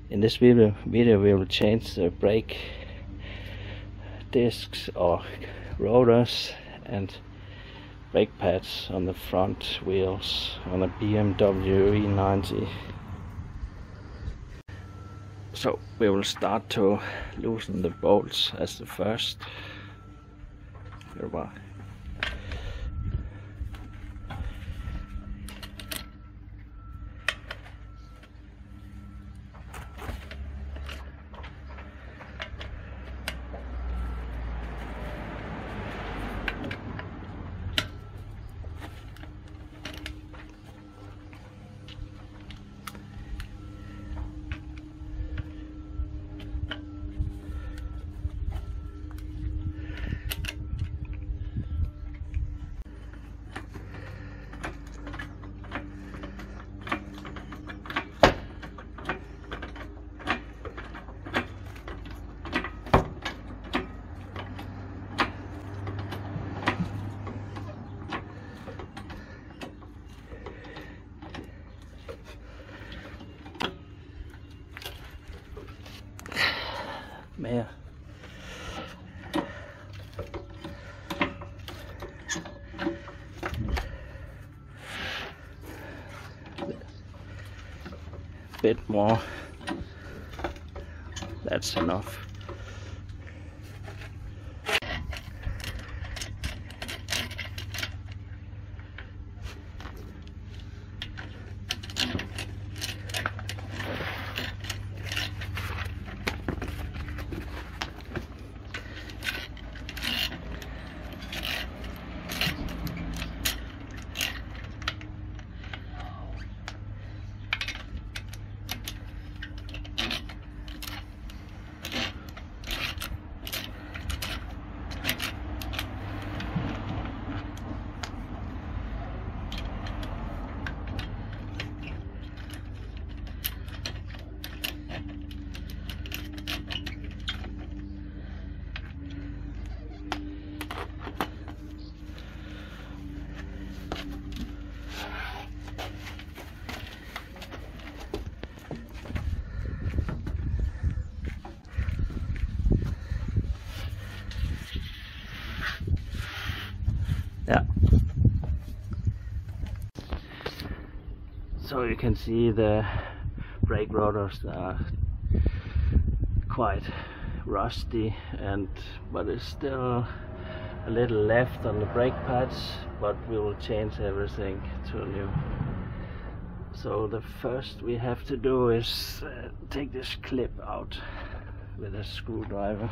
In this video we will change the brake discs or rotors and brake pads on the front wheels on a BMW E90. So we will start to loosen the bolts as the first. Mere. Bit more. That's enough. Yeah. So you can see the brake rotors are quite rusty, but it's still a little left on the brake pads, but we will change everything to new. So the first we have to do is take this clip out with a screwdriver.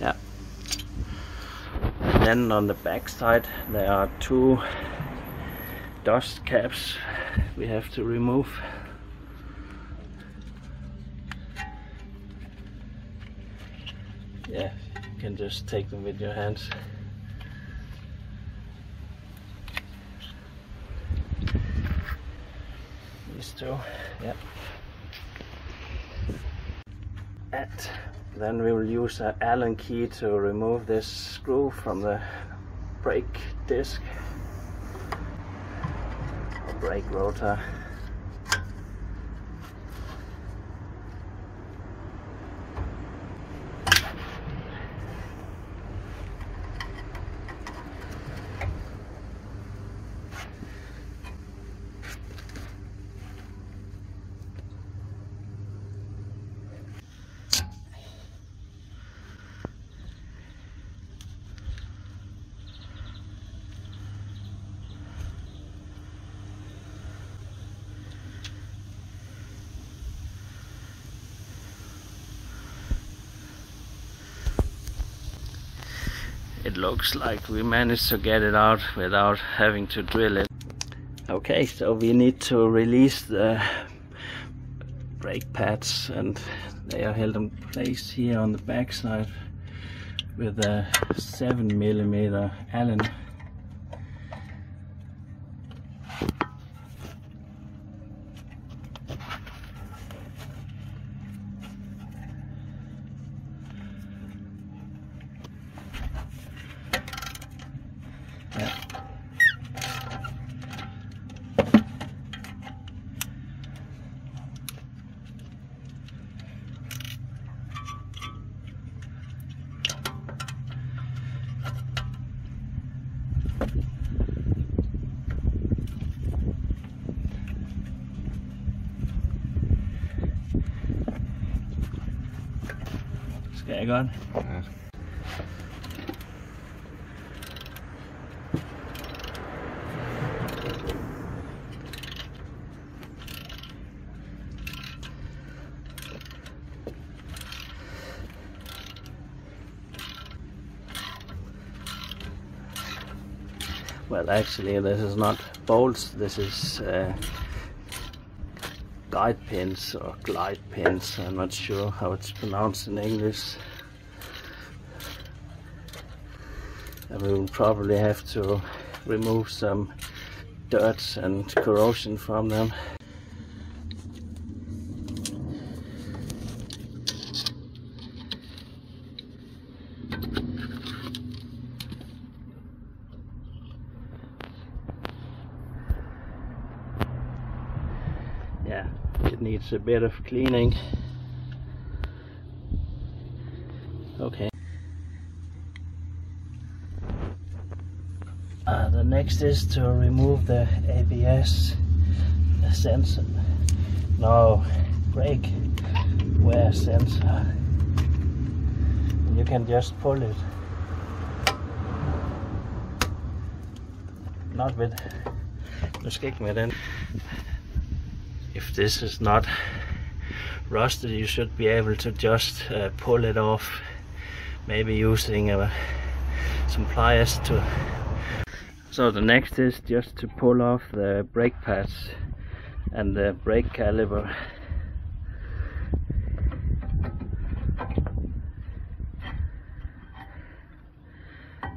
Yeah. And then on the back side there are two dust caps we have to remove. Yeah, you can just take them with your hands. These two, yeah. And then we will use an Allen key to remove this screw from the brake disc or brake rotor. it looks like we managed to get it out without having to drill it. Okay, so we need to release the brake pads, and they are held in place here on the back side with a 7mm Allen. Skal jeg godt? Ja. Well, actually this is not bolts, this is guide pins or glide pins. I'm not sure how it's pronounced in English. And we will probably have to remove some dirt and corrosion from them. Yeah, it needs a bit of cleaning. Okay. The next is to remove the ABS sensor. No, brake wear sensor. You can just pull it. Not with. Nu skal ikke med den. If this is not rusted, you should be able to just pull it off, maybe using some pliers to. So the next is just to pull off the brake pads and the brake caliper.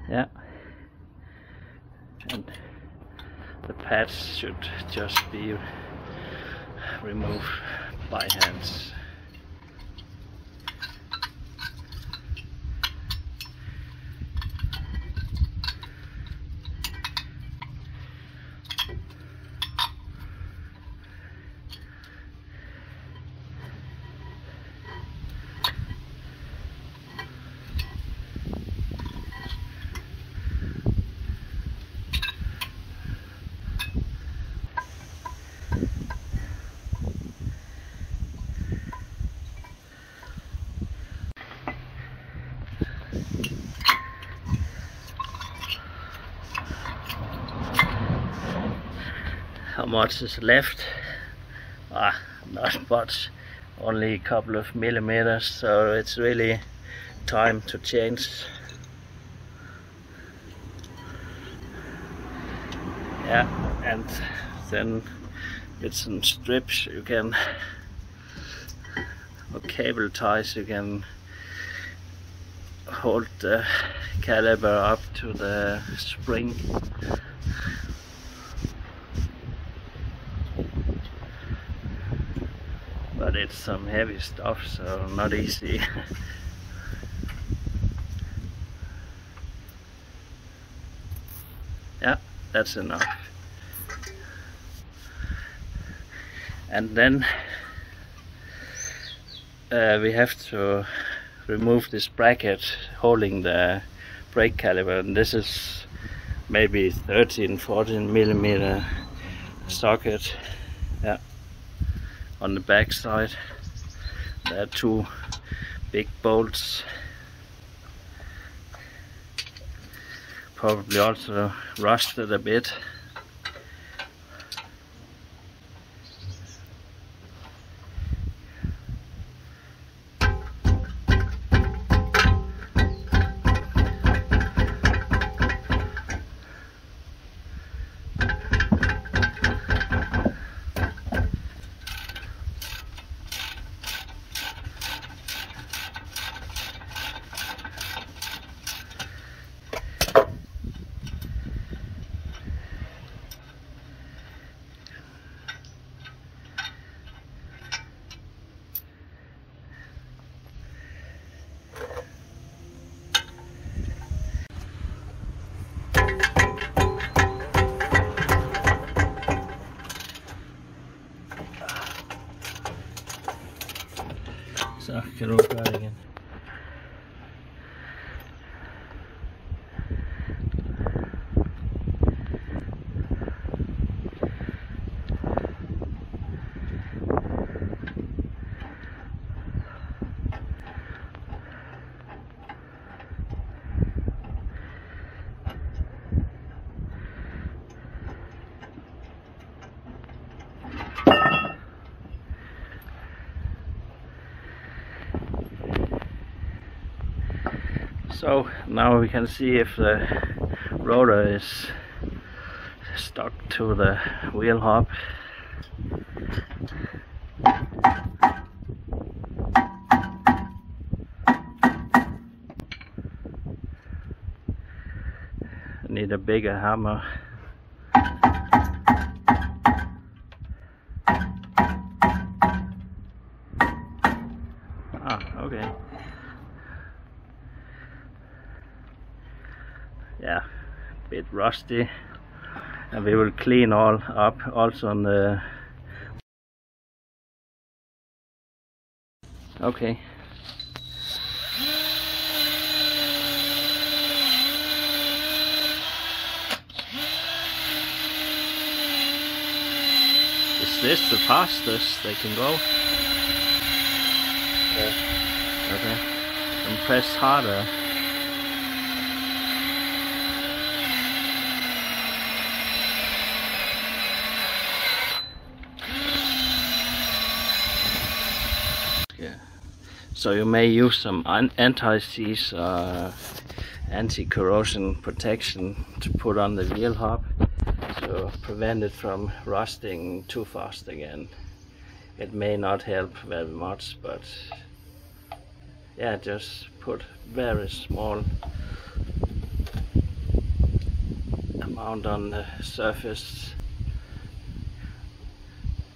Yeah, and the pads should just be removed by hands. How much is left? Not much, only a couple of millimeters, so it's really time to change. Yeah, and then with some strips you can, or cable ties, you can hold the caliper up to the spring. But it's some heavy stuff, so not easy. Yeah, that's enough. And then we have to remove this bracket holding the brake caliper, and this is maybe 13-14 millimeter socket. Yeah. On the back side there are two big bolts, probably also rusted a bit. Skal du gøre det igen? So now we can see if the rotor is stuck to the wheel hub. I need a bigger hammer. Ah, okay. Yeah, a bit rusty, and we will clean all up also on the. Okay. Is this the fastest they can go? Yeah. Okay. And press harder. Yeah. So you may use some anti-seize anti-corrosion protection to put on the wheel hub to prevent it from rusting too fast again. It may not help very much, but yeah, just put very small amount on the surface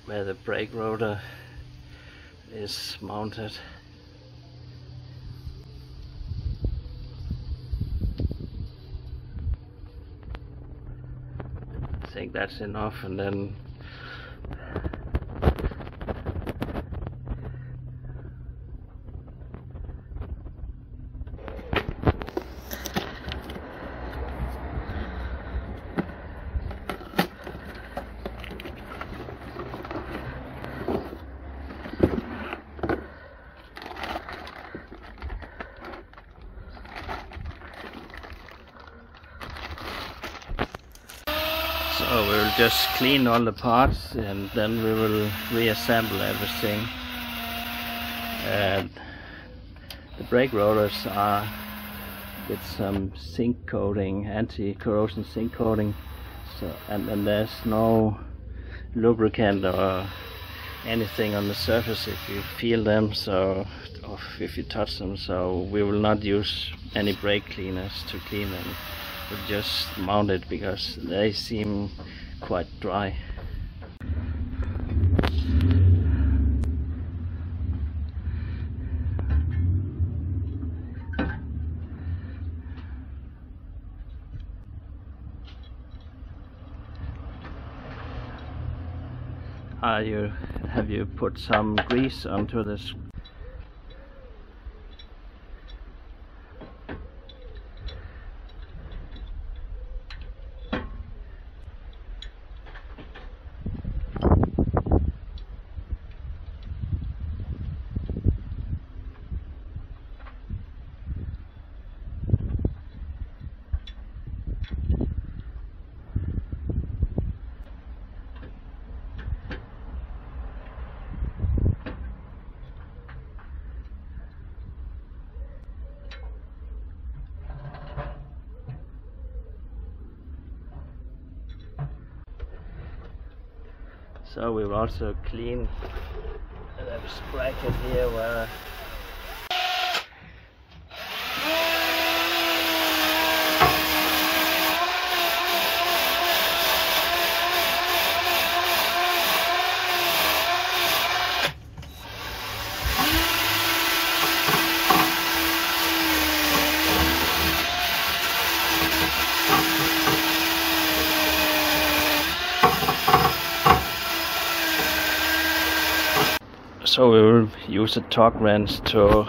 where the brake rotor is mounted. I think that's enough, and then so we'll just clean all the parts and then we will reassemble everything. And the brake rotors are with some zinc coating, anti-corrosion zinc coating, so and there's no lubricant or anything on the surface if you feel them, so or if you touch them, so we will not use any brake cleaners to clean them. We'll just mount it because they seem quite dry. Have you put some grease onto this? So we will also clean this bracket here where So we will use a torque wrench to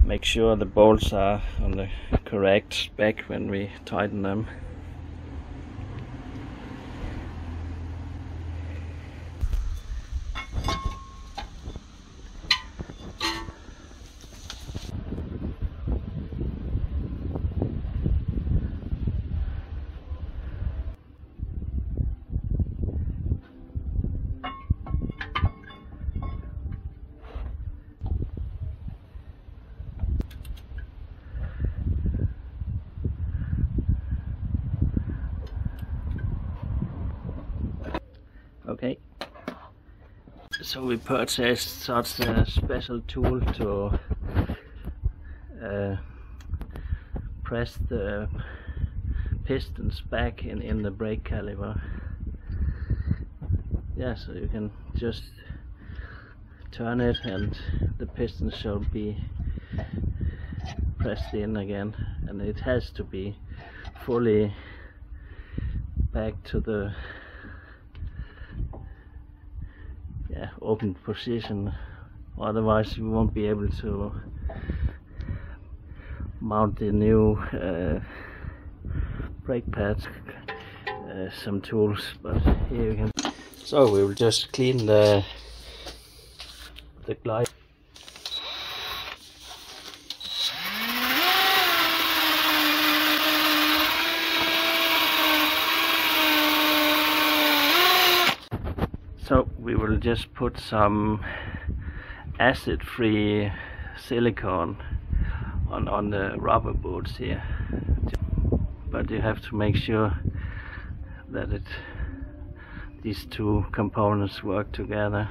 make sure the bolts are on the correct spec when we tighten them. Okay, so we purchased such a special tool to press the pistons back in the brake caliper. Yeah, so you can just turn it and the piston should be pressed in again, and it has to be fully back to the open position, otherwise we won't be able to mount the new brake pads. Some tools, but here you can. So we will just clean the glide. So we will just put some acid-free silicone on the rubber boots here, but you have to make sure that these two components work together.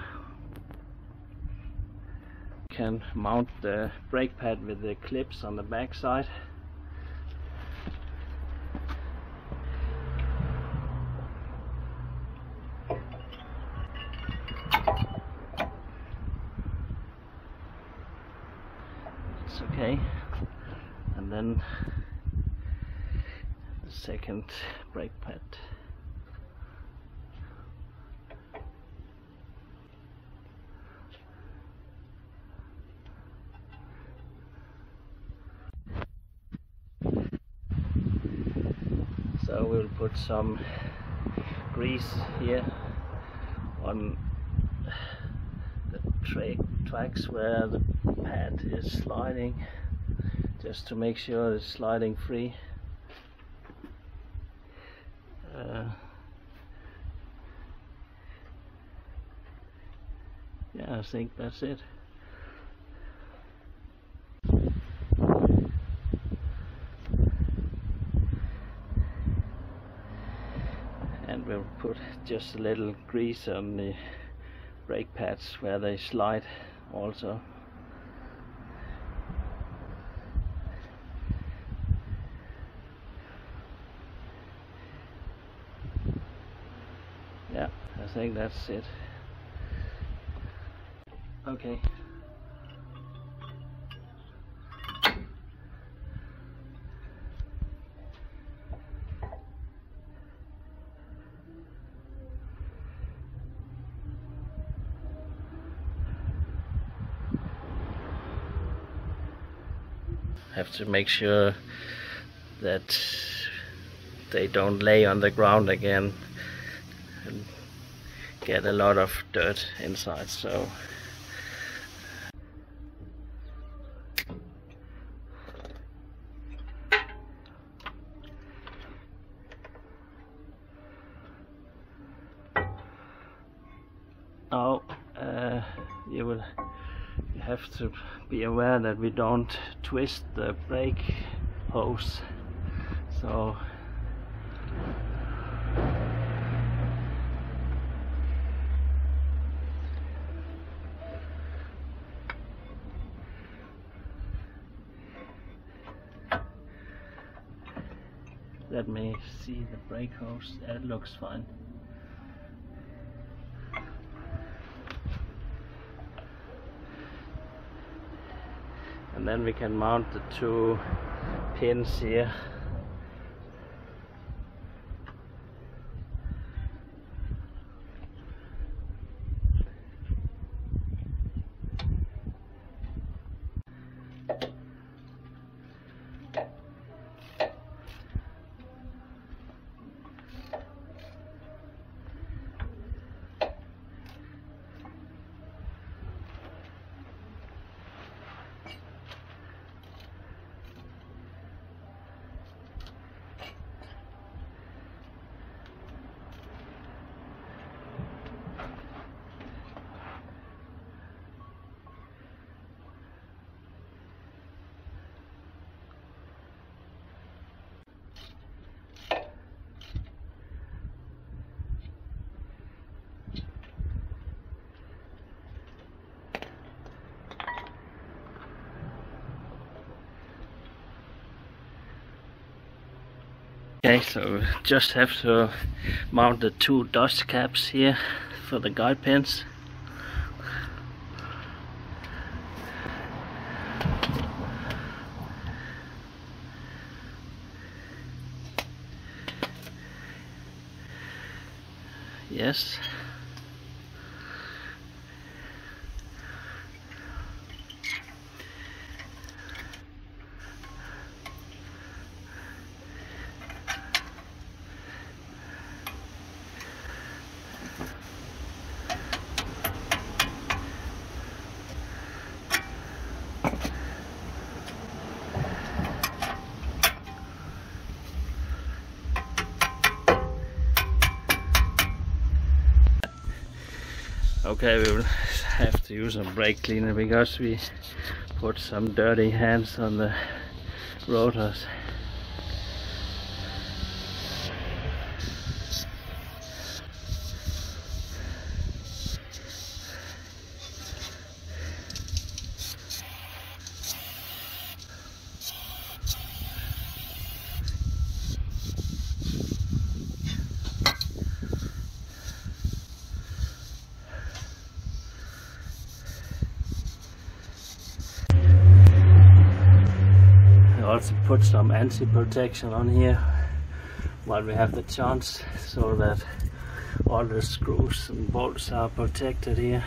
You can mount the brake pad with the clips on the back side. Okay, and then the second brake pad. So we'll put some grease here on the tracks where the pad is sliding, just to make sure it's sliding free. Yeah, I think that's it. And we'll put just a little grease on the brake pads where they slide also. Yeah, I think that's it. Okay. Have to make sure that they don't lay on the ground again and get a lot of dirt inside. So now you have to be aware that we don't twist the brake hose. So let me see the brake hose. It looks fine. And then we can mount the two pins here. Okay, so just have to mount the 2 dust caps here for the guide pins. Yes. Okay, we will have to use a brake cleaner because we put some dirty hands on the rotors. Also put some anti-protection on here while we have the chance, so that all the screws and bolts are protected here.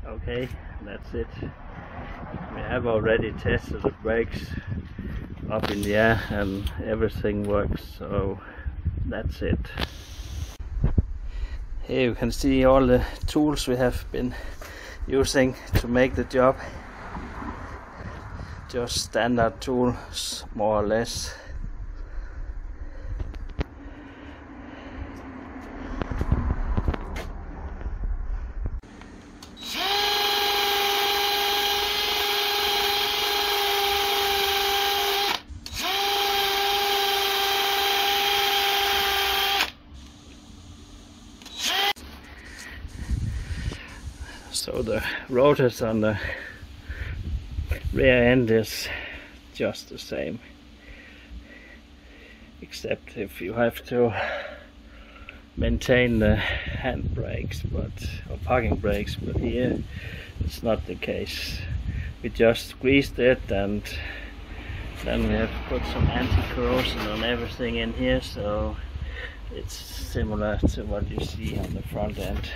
Okay, that's it. We have already tested the brakes up in the air and everything works, so that's it. Here you can see all the tools we have been using to make the job. Just standard tools, more or less. So the rotors on the rear end is just the same, except if you have to maintain the hand brakes or parking brakes, but here it's not the case. We just squeezed it, and then we have put some anti-corrosion on everything in here, so it's similar to what you see on the front end.